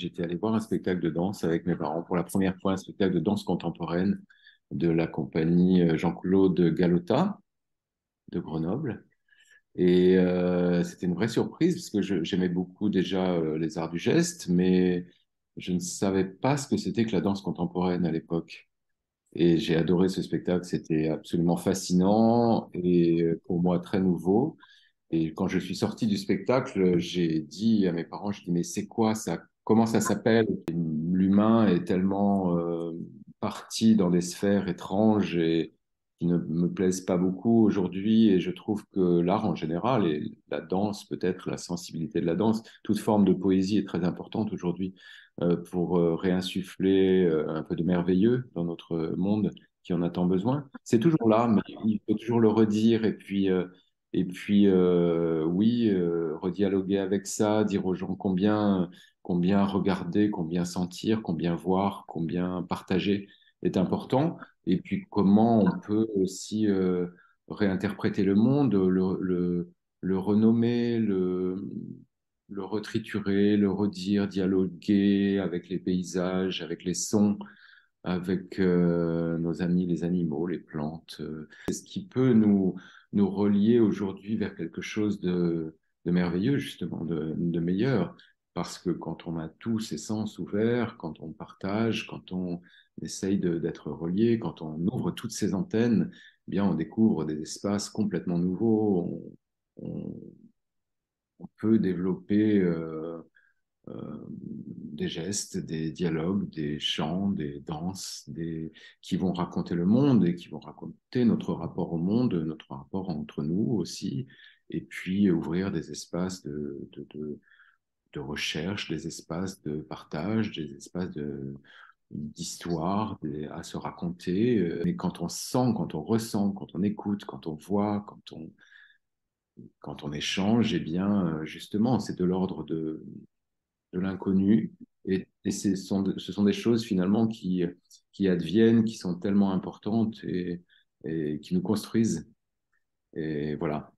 J'étais allé voir un spectacle de danse avec mes parents pour la première fois, un spectacle de danse contemporaine de la compagnie Jean-Claude Galota de Grenoble. Et c'était une vraie surprise parce que j'aimais beaucoup déjà les arts du geste, mais je ne savais pas ce que c'était que la danse contemporaine à l'époque. Et j'ai adoré ce spectacle, c'était absolument fascinant et pour moi très nouveau. Et quand je suis sorti du spectacle, j'ai dit à mes parents, je dis, mais c'est quoi ça? Comment ça s'appelle? L'humain est tellement parti dans des sphères étranges et qui ne me plaisent pas beaucoup aujourd'hui. Et je trouve que l'art en général, et la danse peut-être, la sensibilité de la danse, toute forme de poésie est très importante aujourd'hui pour réinsuffler un peu de merveilleux dans notre monde qui en a tant besoin. C'est toujours là, mais il faut toujours le redire oui, redialoguer avec ça, dire aux gens combien regarder, combien sentir, combien voir, combien partager est important. Et puis comment on peut aussi réinterpréter le monde, le renommer, le retriturer, le redire, dialoguer avec les paysages, avec les sons, avec nos amis, les animaux, les plantes. C'est ce qui peut nous relier aujourd'hui vers quelque chose de merveilleux, justement, de meilleur. Parce que quand on a tous ces sens ouverts, quand on partage, quand on essaye d'être relié, quand on ouvre toutes ces antennes, eh bien, on découvre des espaces complètement nouveaux. On peut développer des gestes, des dialogues, des chants, des danses, qui vont raconter le monde et qui vont raconter notre rapport au monde, notre rapport entre nous aussi, et puis ouvrir des espaces de recherche, des espaces de partage, des espaces d'histoire à se raconter. Mais quand on sent, quand on ressent, quand on écoute, quand on voit, quand on échange, eh bien, justement, c'est de l'ordre de l'inconnu. Et ce sont des choses finalement qui adviennent, qui sont tellement importantes et qui nous construisent. Et voilà.